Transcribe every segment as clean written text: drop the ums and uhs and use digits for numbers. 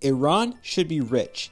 Iran should be rich.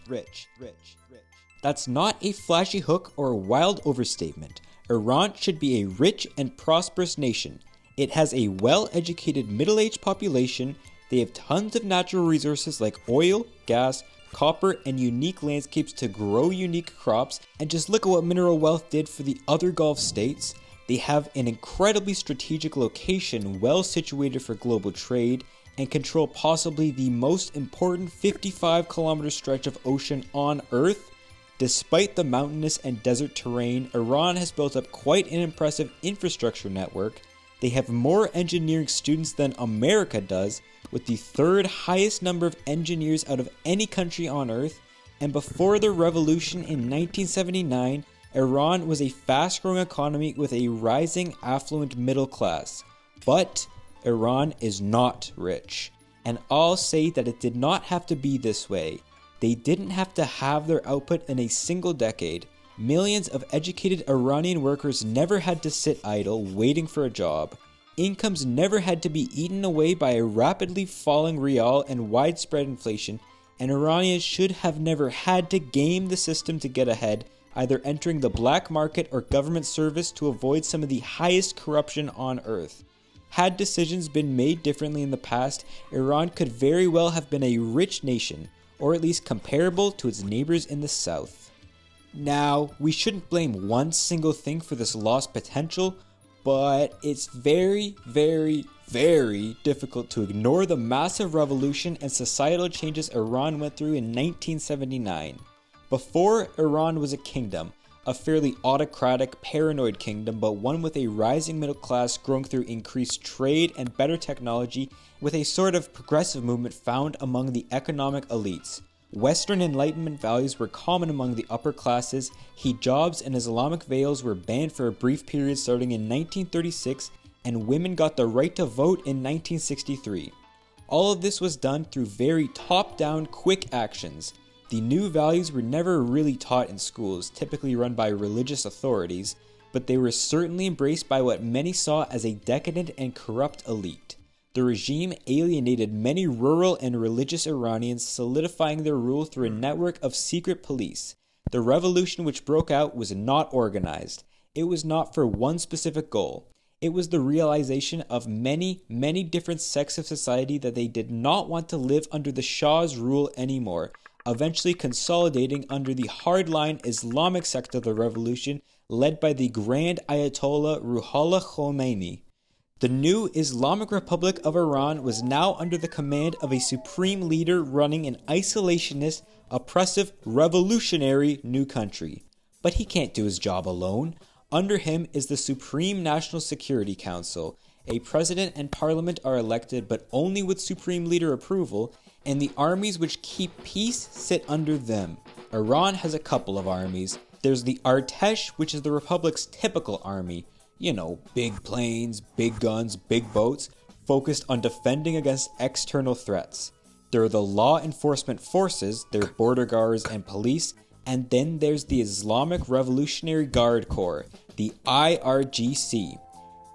That's not a flashy hook or a wild overstatement. Iran should be a rich and prosperous nation. It has a well-educated middle-aged population. They have tons of natural resources like oil, gas, copper, and unique landscapes to grow unique crops. And just look at what mineral wealth did for the other Gulf states. They have an incredibly strategic location, well situated for global trade, and control possibly the most important 55-kilometer stretch of ocean on Earth. Despite the mountainous and desert terrain, Iran has built up quite an impressive infrastructure network. They have more engineering students than America does, with the third highest number of engineers out of any country on Earth. And before the revolution in 1979, Iran was a fast-growing economy with a rising affluent middle class. But Iran is not rich. And I'll say that it did not have to be this way. They didn't have to have their output in a single decade. Millions of educated Iranian workers never had to sit idle waiting for a job. Incomes never had to be eaten away by a rapidly falling rial and widespread inflation, and Iranians should have never had to game the system to get ahead, either entering the black market or government service to avoid some of the highest corruption on earth. Had decisions been made differently in the past, Iran could very well have been a rich nation, or at least comparable to its neighbors in the south. Now, we shouldn't blame one single thing for this lost potential, but it's very difficult to ignore the massive revolution and societal changes Iran went through in 1979. Before, Iran was a kingdom, a fairly autocratic, paranoid kingdom, but one with a rising middle class growing through increased trade and better technology, with a sort of progressive movement found among the economic elites. Western Enlightenment values were common among the upper classes. Hijabs and Islamic veils were banned for a brief period starting in 1936, and women got the right to vote in 1963. All of this was done through very top-down, quick actions. The new values were never really taught in schools, typically run by religious authorities, but they were certainly embraced by what many saw as a decadent and corrupt elite. The regime alienated many rural and religious Iranians, solidifying their rule through a network of secret police. The revolution which broke out was not organized. It was not for one specific goal. It was the realization of many different sects of society that they did not want to live under the Shah's rule anymore, eventually consolidating under the hardline Islamic sect of the revolution led by the Grand Ayatollah Ruhollah Khomeini. The new Islamic Republic of Iran was now under the command of a supreme leader running an isolationist, oppressive, revolutionary new country. But he can't do his job alone. Under him is the Supreme National Security Council. A president and parliament are elected, but only with supreme leader approval, and the armies which keep peace sit under them. Iran has a couple of armies. There's the Artesh, which is the republic's typical army. You know, big planes, big guns, big boats, focused on defending against external threats. There are the law enforcement forces, their border guards and police, and then there's the Islamic Revolutionary Guard Corps, the IRGC.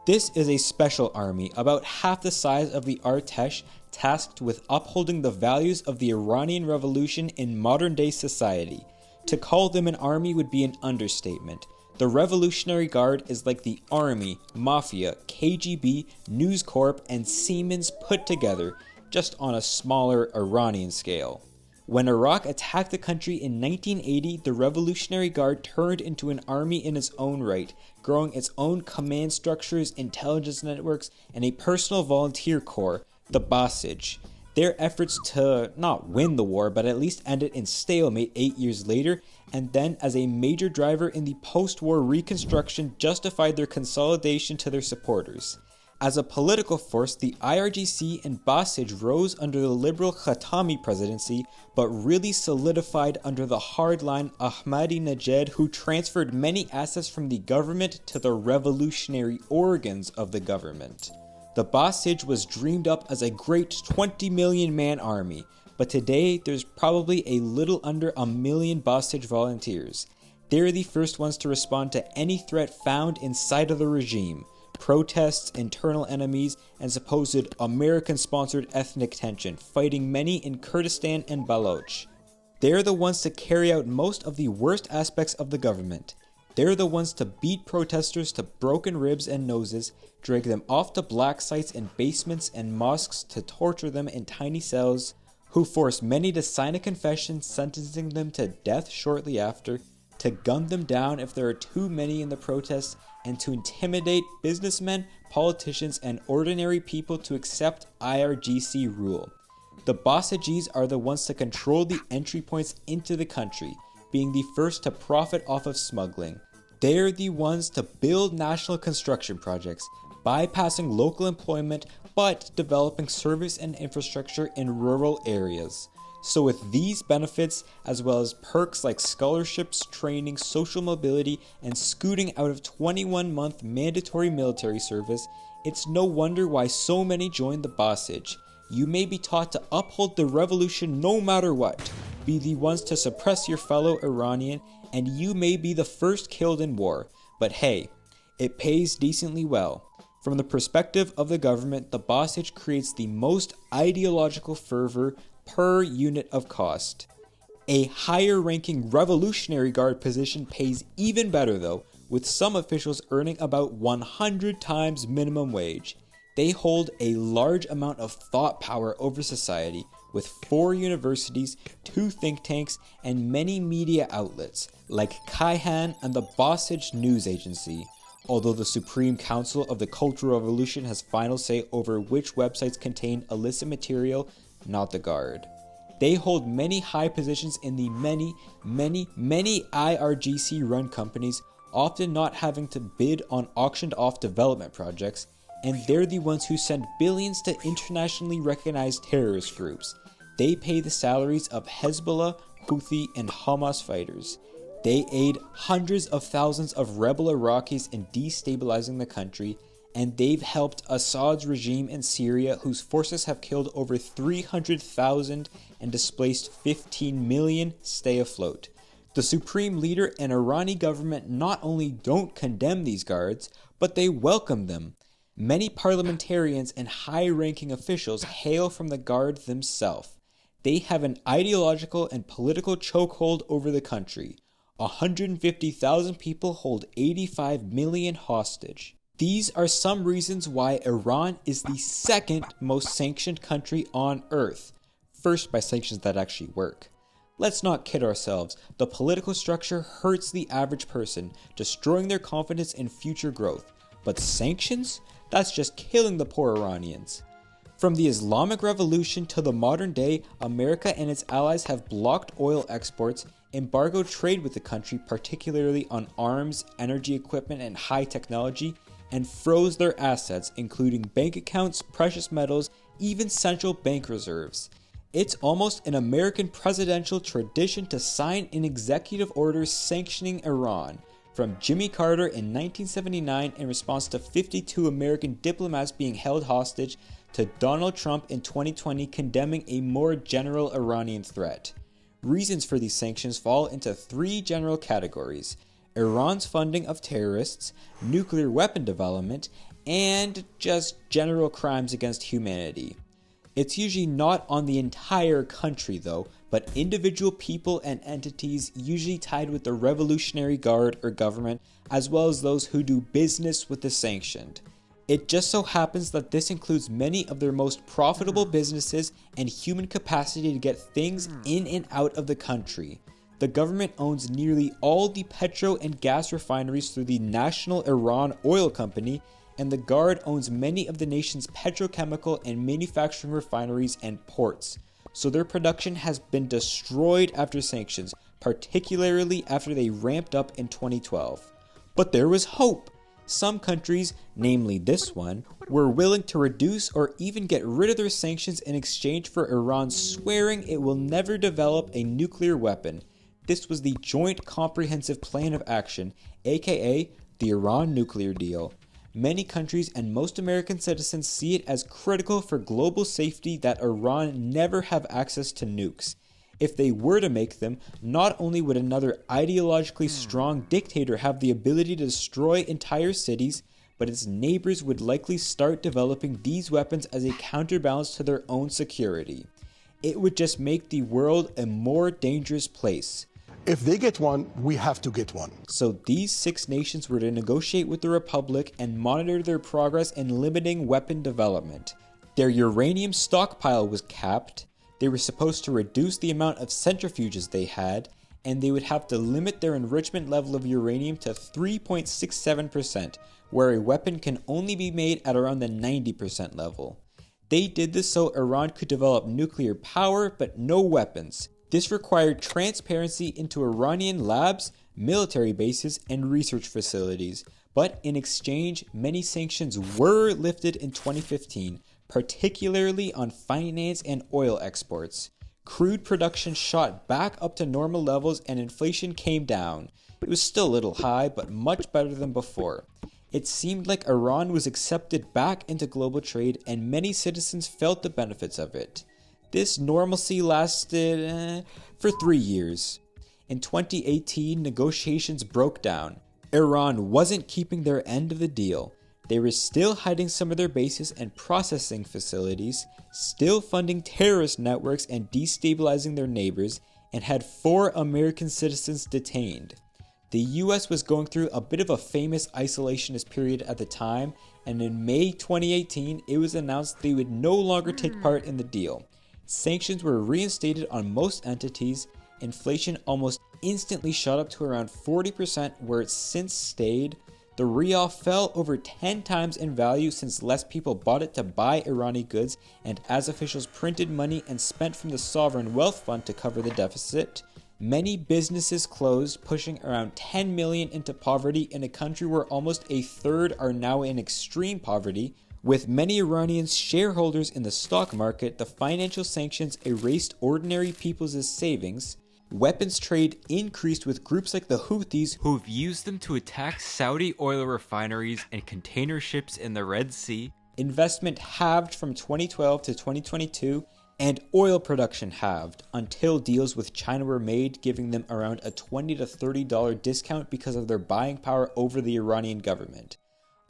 This is a special army, about half the size of the Artesh, tasked with upholding the values of the Iranian Revolution in modern-day society. To call them an army would be an understatement. The Revolutionary Guard is like the Army, Mafia, KGB, News Corp, and Siemens put together, just on a smaller Iranian scale. When Iraq attacked the country in 1980, the Revolutionary Guard turned into an army in its own right, growing its own command structures, intelligence networks, and a personal volunteer corps, the Basij. Their efforts to not win the war, but at least end it in stalemate 8 years later, and then as a major driver in the post-war reconstruction, justified their consolidation to their supporters. As a political force, the IRGC and Basij rose under the liberal Khatami presidency, but really solidified under the hardline Ahmadinejad, who transferred many assets from the government to the revolutionary organs of the government. The Basij was dreamed up as a great 20 million man army, but today there's probably a little under 1 million Basij volunteers. They're the first ones to respond to any threat found inside of the regime. protests, internal enemies, and supposed American-sponsored ethnic tension, fighting many in Kurdistan and Baloch. They're the ones to carry out most of the worst aspects of the government. They're the ones to beat protesters to broken ribs and noses, drag them off to black sites and basements and mosques to torture them in tiny cells, who force many to sign a confession sentencing them to death shortly after, to gun them down if there are too many in the protests, and to intimidate businessmen, politicians, and ordinary people to accept IRGC rule. The Basijis are the ones to control the entry points into the country, being the first to profit off of smuggling. They're the ones to build national construction projects, bypassing local employment but developing service and infrastructure in rural areas. So with these benefits, as well as perks like scholarships, training, social mobility, and scooting out of 21-month mandatory military service, it's no wonder why so many join the Basij. You may be taught to uphold the revolution no matter what, be the ones to suppress your fellow Iranian, and you may be the first killed in war. But hey, it pays decently well. From the perspective of the government, the Basij creates the most ideological fervor per unit of cost. A higher-ranking Revolutionary Guard position pays even better though, with some officials earning about 100 times minimum wage. They hold a large amount of thought power over society, with 4 universities, 2 think tanks, and many media outlets, like Kayhan and the Basij News Agency. Although the Supreme Council of the Cultural Revolution has final say over which websites contain illicit material, not the Guard. They hold many high positions in the many IRGC-run companies, often not having to bid on auctioned-off development projects, and they're the ones who send billions to internationally recognized terrorist groups. They pay the salaries of Hezbollah, Houthi, and Hamas fighters. They aid hundreds of thousands of rebel Iraqis in destabilizing the country, and they've helped Assad's regime in Syria, whose forces have killed over 300,000 and displaced 15 million, stay afloat. The supreme leader and Irani government not only don't condemn these guards, but they welcome them. Many parliamentarians and high-ranking officials hail from the Guard themselves. They have an ideological and political chokehold over the country. 150,000 people hold 85 million hostage. These are some reasons why Iran is the second most sanctioned country on earth. First by sanctions that actually work. Let's not kid ourselves, the political structure hurts the average person, destroying their confidence in future growth. But sanctions? That's just killing the poor Iranians. From the Islamic Revolution to the modern day, America and its allies have blocked oil exports, embargoed trade with the country, particularly on arms, energy equipment, and high technology, and froze their assets, including bank accounts, precious metals, even central bank reserves. It's almost an American presidential tradition to sign an executive order sanctioning Iran, from Jimmy Carter in 1979 in response to 52 American diplomats being held hostage, to Donald Trump in 2020 condemning a more general Iranian threat. Reasons for these sanctions fall into 3 general categories: Iran's funding of terrorists, nuclear weapon development, and just general crimes against humanity. It's usually not on the entire country though, but individual people and entities usually tied with the Revolutionary Guard or government, as well as those who do business with the sanctioned. It just so happens that this includes many of their most profitable businesses and human capacity to get things in and out of the country. The government owns nearly all the petro and gas refineries through the National Iran Oil Company, and the Guard owns many of the nation's petrochemical and manufacturing refineries and ports. So their production has been destroyed after sanctions, particularly after they ramped up in 2012. But there was hope. Some countries, namely this one, were willing to reduce or even get rid of their sanctions in exchange for Iran swearing it will never develop a nuclear weapon. This was the Joint Comprehensive Plan of Action, aka the Iran nuclear deal. Many countries and most American citizens see it as critical for global safety that Iran never have access to nukes. If they were to make them, not only would another ideologically strong dictator have the ability to destroy entire cities, but its neighbors would likely start developing these weapons as a counterbalance to their own security. It would just make the world a more dangerous place. If they get one, we have to get one. So these 6 nations were to negotiate with the Republic and monitor their progress in limiting weapon development. Their uranium stockpile was capped, they were supposed to reduce the amount of centrifuges they had, and they would have to limit their enrichment level of uranium to 3.67%, where a weapon can only be made at around the 90% level. They did this so Iran could develop nuclear power, but no weapons. This required transparency into Iranian labs, military bases, and research facilities. But in exchange, many sanctions were lifted in 2015, particularly on finance and oil exports. Crude production shot back up to normal levels and inflation came down. It was still a little high, but much better than before. It seemed like Iran was accepted back into global trade and many citizens felt the benefits of it. This normalcy lasted for 3 years. In 2018, negotiations broke down. Iran wasn't keeping their end of the deal. They were still hiding some of their bases and processing facilities, still funding terrorist networks and destabilizing their neighbors, and had 4 American citizens detained. The US was going through a bit of a famous isolationist period at the time, and in May 2018, it was announced they would no longer take part in the deal. Sanctions were reinstated on most entities, inflation almost instantly shot up to around 40% where it's since stayed. The rial fell over 10 times in value since less people bought it to buy Iranian goods, and as officials printed money and spent from the sovereign wealth fund to cover the deficit. Many businesses closed, pushing around 10 million into poverty in a country where almost a third are now in extreme poverty. With many Iranians shareholders in the stock market, the financial sanctions erased ordinary people's savings. Weapons trade increased with groups like the Houthis, who've used them to attack Saudi oil refineries and container ships in the Red Sea. Investment halved from 2012 to 2022, and oil production halved until deals with China were made, giving them around a $20 to $30 discount because of their buying power over the Iranian government.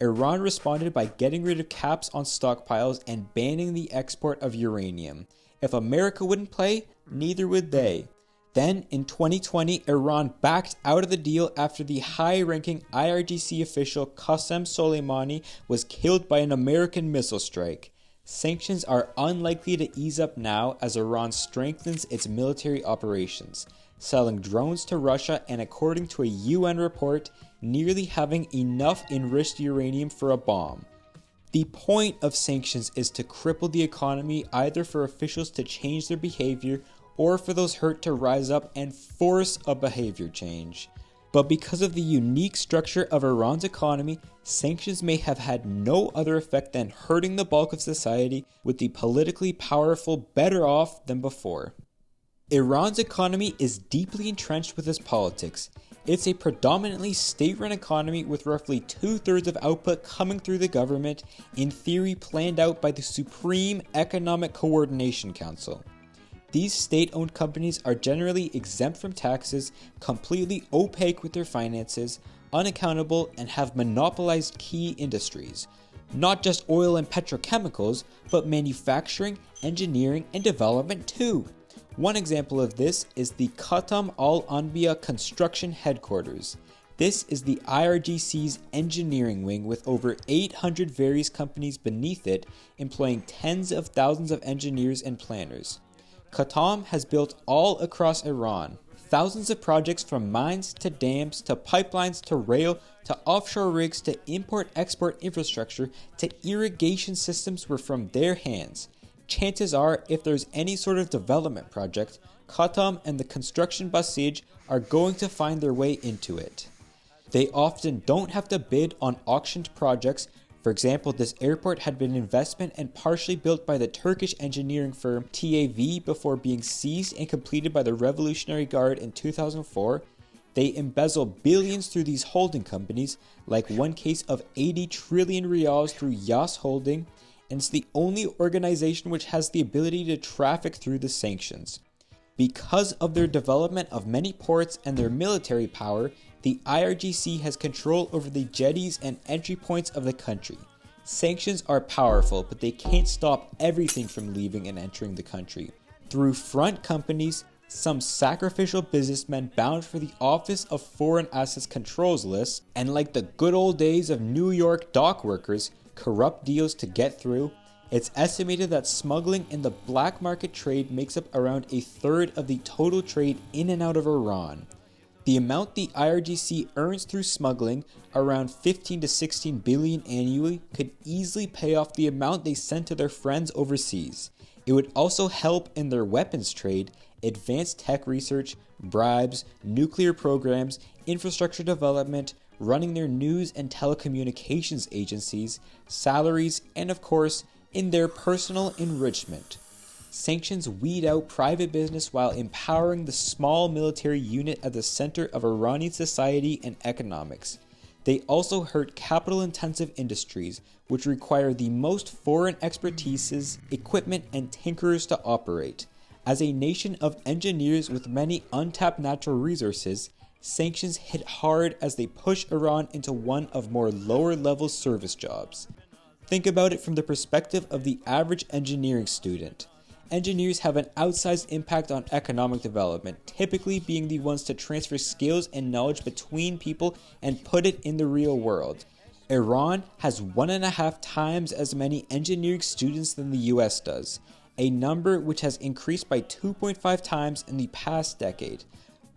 Iran responded by getting rid of caps on stockpiles and banning the export of uranium. If America wouldn't play, neither would they. Then, in 2020, Iran backed out of the deal after the high-ranking IRGC official Qasem Soleimani was killed by an American missile strike. Sanctions are unlikely to ease up now as Iran strengthens its military operations, selling drones to Russia and, according to a UN report, nearly having enough enriched uranium for a bomb. The point of sanctions is to cripple the economy, either for officials to change their behavior or for those hurt to rise up and force a behavior change. But because of the unique structure of Iran's economy, sanctions may have had no other effect than hurting the bulk of society, with the politically powerful better off than before. Iran's economy is deeply entrenched with its politics. It's a predominantly state-run economy with roughly 2/3 of output coming through the government, in theory planned out by the Supreme Economic Coordination Council. These state-owned companies are generally exempt from taxes, completely opaque with their finances, unaccountable, and have monopolized key industries. Not just oil and petrochemicals, but manufacturing, engineering, and development too. One example of this is the Khatam Al-Anbiya Construction Headquarters. This is the IRGC's engineering wing with over 800 various companies beneath it, employing tens of thousands of engineers and planners. Khatam has built all across Iran. Thousands of projects from mines to dams to pipelines to rail to offshore rigs to import-export infrastructure to irrigation systems were from their hands. Chances are, if there's any sort of development project, Khatam and the construction Basij are going to find their way into it. They often don't have to bid on auctioned projects. For example, this airport had been an investment and partially built by the Turkish engineering firm TAV before being seized and completed by the Revolutionary Guard in 2004. They embezzle billions through these holding companies, like one case of 80 trillion riyals through Yas Holding, and it's the only organization which has the ability to traffic through the sanctions. Because of their development of many ports and their military power, The IRGC has control over the jetties and entry points of the country. Sanctions are powerful, but they can't stop everything from leaving and entering the country. Through front companies, some sacrificial businessmen bound for the Office of Foreign Assets Controls list, and like the good old days of New York dock workers, corrupt deals to get through. It's estimated that smuggling in the black market trade makes up around a third of the total trade in and out of Iran. The amount the IRGC earns through smuggling, around 15 to 16 billion annually, could easily pay off the amount they send to their friends overseas. It would also help in their weapons trade, advanced tech research, bribes, nuclear programs, infrastructure development, running their news and telecommunications agencies, salaries, and of course, in their personal enrichment. Sanctions weed out private business while empowering the small military unit at the center of Iranian society and economics. They also hurt capital-intensive industries, which require the most foreign expertises, equipment, and tinkerers to operate. As a nation of engineers with many untapped natural resources, sanctions hit hard as they push Iran into one of more lower-level service jobs. Think about it from the perspective of the average engineering student. Engineers have an outsized impact on economic development, typically being the ones to transfer skills and knowledge between people and put it in the real world. Iran has 1.5 times as many engineering students than the US does, a number which has increased by 2.5 times in the past decade.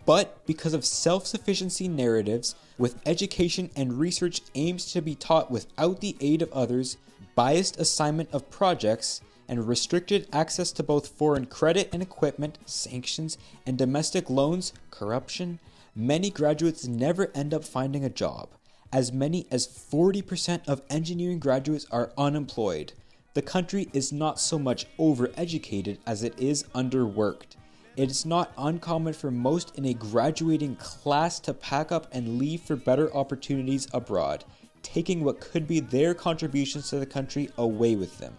But because of self-sufficiency narratives, with education and research aims to be taught without the aid of others, biased assignment of projects, and restricted access to both foreign credit and equipment, sanctions, and domestic loans, corruption, many graduates never end up finding a job. As many as 40% of engineering graduates are unemployed. The country is not so much overeducated as it is underworked. It is not uncommon for most in a graduating class to pack up and leave for better opportunities abroad, taking what could be their contributions to the country away with them.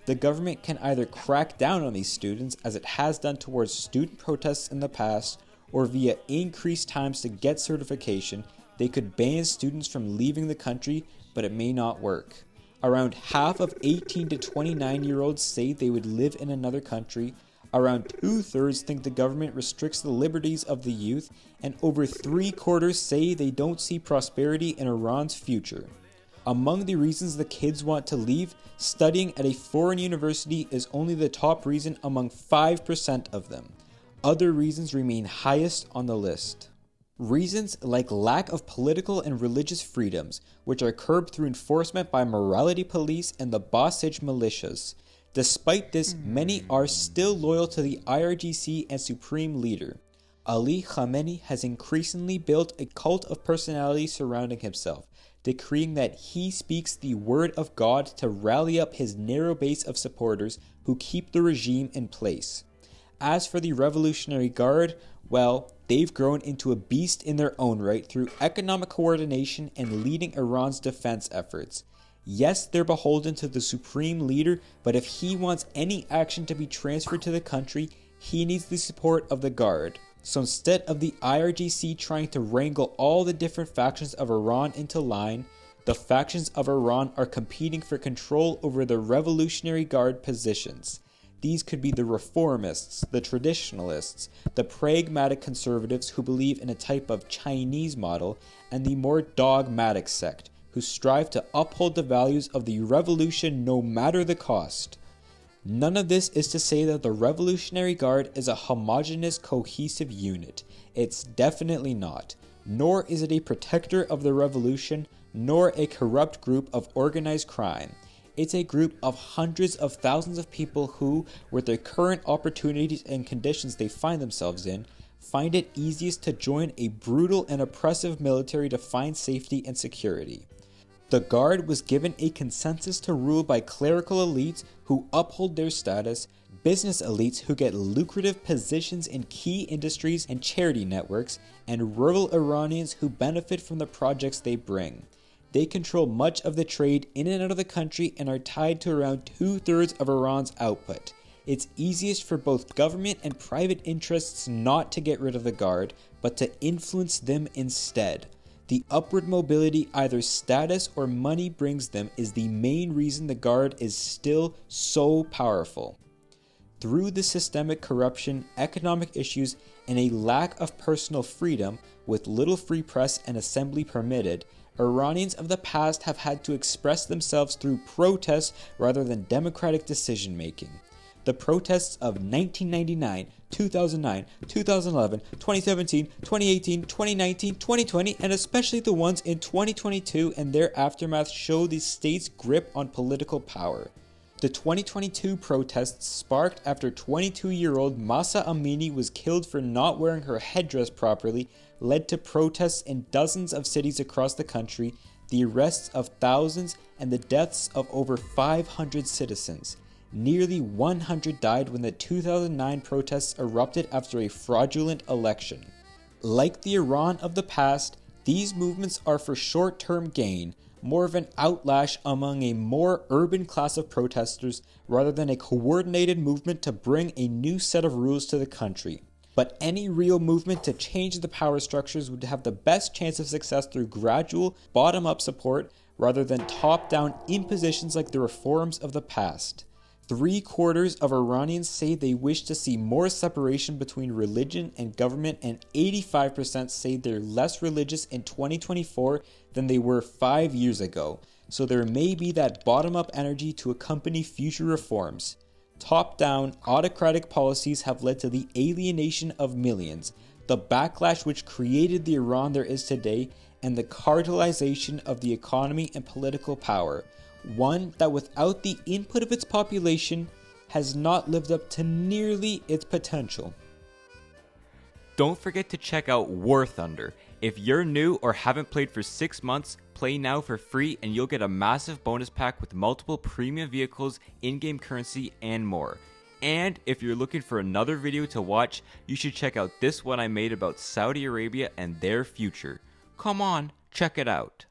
The government can either crack down on these students, as it has done towards student protests in the past, or via increased times to get certification, they could ban students from leaving the country, but it may not work. Around half of 18 to 29-year-olds say they would live in another country, around 2/3 think the government restricts the liberties of the youth, and over 3/4 say they don't see prosperity in Iran's future. Among the reasons the kids want to leave, studying at a foreign university is only the top reason among 5% of them. Other reasons remain highest on the list. Reasons like lack of political and religious freedoms, which are curbed through enforcement by morality police and the Basij militias. Despite this, many are still loyal to the IRGC and supreme leader. Ali Khamenei has increasingly built a cult of personality surrounding himself, decreeing that he speaks the word of God to rally up his narrow base of supporters who keep the regime in place. As for the Revolutionary Guard, well, they've grown into a beast in their own right through economic coordination and leading Iran's defense efforts. Yes, they're beholden to the supreme leader, but if he wants any action to be transferred to the country, he needs the support of the Guard. So instead of the IRGC trying to wrangle all the different factions of Iran into line, the factions of Iran are competing for control over the Revolutionary Guard positions. These could be the reformists, the traditionalists, the pragmatic conservatives who believe in a type of Chinese model, and the more dogmatic sect, who strive to uphold the values of the revolution no matter the cost. None of this is to say that the Revolutionary Guard is a homogeneous, cohesive unit. It's definitely not. Nor is it a protector of the revolution, nor a corrupt group of organized crime. It's a group of hundreds of thousands of people who, with their current opportunities and conditions they find themselves in, find it easiest to join a brutal and oppressive military to find safety and security. The Guard was given a consensus to rule by clerical elites who uphold their status, business elites who get lucrative positions in key industries and charity networks, and rural Iranians who benefit from the projects they bring. They control much of the trade in and out of the country and are tied to around 2/3 of Iran's output. It's easiest for both government and private interests not to get rid of the Guard, but to influence them instead. The upward mobility either status or money brings them is the main reason the Guard is still so powerful. Through the systemic corruption, economic issues, and a lack of personal freedom, with little free press and assembly permitted, Iranians of the past have had to express themselves through protests rather than democratic decision-making. The protests of 1999, 2009, 2011, 2017, 2018, 2019, 2020, and especially the ones in 2022 and their aftermath show the state's grip on political power. The 2022 protests, sparked after 22-year-old Mahsa Amini was killed for not wearing her headdress properly, led to protests in dozens of cities across the country, the arrests of thousands, and the deaths of over 500 citizens. Nearly 100 died when the 2009 protests erupted after a fraudulent election. Like the Iran of the past, these movements are for short-term gain, more of an outlash among a more urban class of protesters rather than a coordinated movement to bring a new set of rules to the country. But any real movement to change the power structures would have the best chance of success through gradual, bottom-up support rather than top-down impositions like the reforms of the past. 3/4 of Iranians say they wish to see more separation between religion and government, and 85% say they're less religious in 2024 than they were 5 years ago. So there may be that bottom-up energy to accompany future reforms. Top-down, autocratic policies have led to the alienation of millions, the backlash which created the Iran there is today, and the cartelization of the economy and political power. One that without the input of its population has not lived up to nearly its potential. Don't forget to check out War Thunder. If you're new or haven't played for 6 months, play now for free and you'll get a massive bonus pack with multiple premium vehicles, in-game currency, and more. And if you're looking for another video to watch, you should check out this one I made about Saudi Arabia and their future. Come on, check it out.